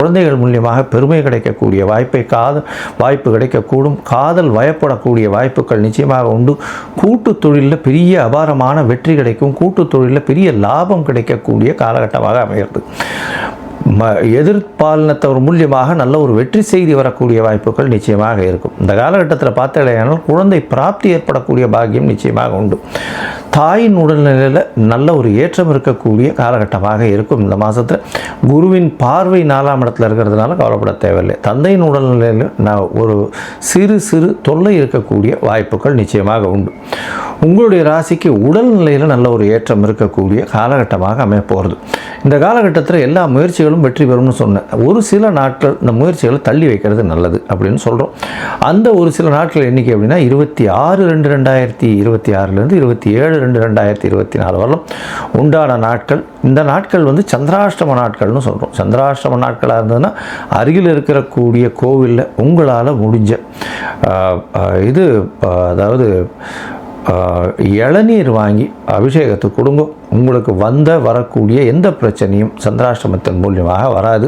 குழந்தைகள் மூலியமாக பெருமை கிடைக்கக்கூடிய வாய்ப்பு கிடைக்கக்கூடும். காதல் வயப்படக்கூடிய வாய்ப்புகள் நிச்சயமாக உண்டு. கூட்டு தொழிலில் பெரிய அபாரமான வெற்றி கிடைக்கும். கூட்டு தொழிலில் பெரிய லாபம் கிடைக்கக்கூடிய காலகட்டமாக அமைகிறது. எதிர்பாலினத்தவர் மூலியமாக நல்ல ஒரு வெற்றி செய்தி வரக்கூடிய வாய்ப்புகள் நிச்சயமாக இருக்கும். இந்த காலகட்டத்தில் பார்த்தாலேயானால் குழந்தை பிராப்தி ஏற்படக்கூடிய பாக்கியம் நிச்சயமாக உண்டு. தாயின் உடல்நிலையில் நல்ல ஒரு ஏற்றம் இருக்கக்கூடிய காலகட்டமாக இருக்கும். இந்த மாதத்தில் குருவின் பார்வை 4ஆம் இடத்துல இருக்கிறதுனால கவலைப்பட தேவையில்லை. தந்தையின் உடல்நிலையில் ஒரு சிறு தொல்லை இருக்கக்கூடிய வாய்ப்புகள் நிச்சயமாக உண்டு. உங்களுடைய ராசிக்கு உடல்நிலையில் நல்ல ஒரு ஏற்றம் இருக்கக்கூடிய காலகட்டமாக அமையப்போகிறது. இந்த காலகட்டத்தில் எல்லா முயற்சிகளும் வெற்றி பெறும்னு சொன்னேன். ஒரு சில நாட்கள் இந்த முயற்சிகளை தள்ளி வைக்கிறது நல்லது அப்படின்னு சொல்கிறோம். அந்த ஒரு சில நாட்கள் எண்ணிக்கை அப்படின்னா 26/2/2026 27/2/2024 வரலாம் உண்டான நாட்கள். இந்த நாட்கள் சந்திராஷ்டம நாட்கள்னு சொல்கிறோம். சந்திராஷ்டம நாட்களாக இருந்ததுன்னா அருகில் இருக்கக்கூடிய கோவிலில் உங்களால் முடிஞ்ச அதாவது இளநீர் வாங்கி அபிஷேகத்துக்கு கொடுங்க. உங்களுக்கு வரக்கூடிய எந்த பிரச்சனையும் சந்திராஷ்டமத்தின் மூலியமாக வராது.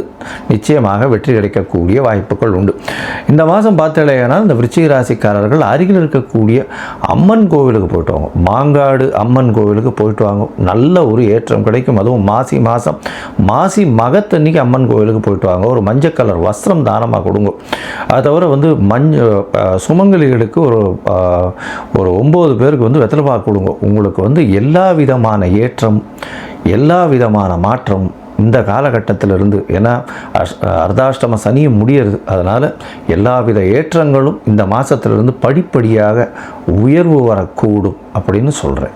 நிச்சயமாக வெற்றி கிடைக்கக்கூடிய வாய்ப்புகள் உண்டு. இந்த மாதம் பார்த்தீங்கன்னா இந்த விருச்சிக ராசிக்காரர்கள் அருகில் இருக்கக்கூடிய அம்மன் கோவிலுக்கு போயிட்டு வாங்க. மாங்காடு அம்மன் கோவிலுக்கு போயிட்டு வாங்க. நல்ல ஒரு ஏற்றம் கிடைக்கும். அதுவும் மாசி மகத்தன்னைக்கு அம்மன் கோவிலுக்கு போயிட்டு வாங்க. ஒரு மஞ்சள் கலர் வஸ்திரம் தானமாக கொடுங்க. அது தவிர சுமங்கலிகளுக்கு ஒரு 9 பேருக்கு வெத்தலைப்பாக்கு கொடுங்க. உங்களுக்கு எல்லா விதமான ஏற்றம், எல்லா விதமான மாற்றம் இந்த காலகட்டத்திலிருந்து, ஏன்னா அர்த்தாஷ்டம சனியும் முடியறது, அதனால் எல்லாவித ஏற்றங்களும் இந்த மாதத்திலிருந்து படிப்படியாக உயர்வு வரக்கூடும் அப்படின்னு சொல்கிறேன்.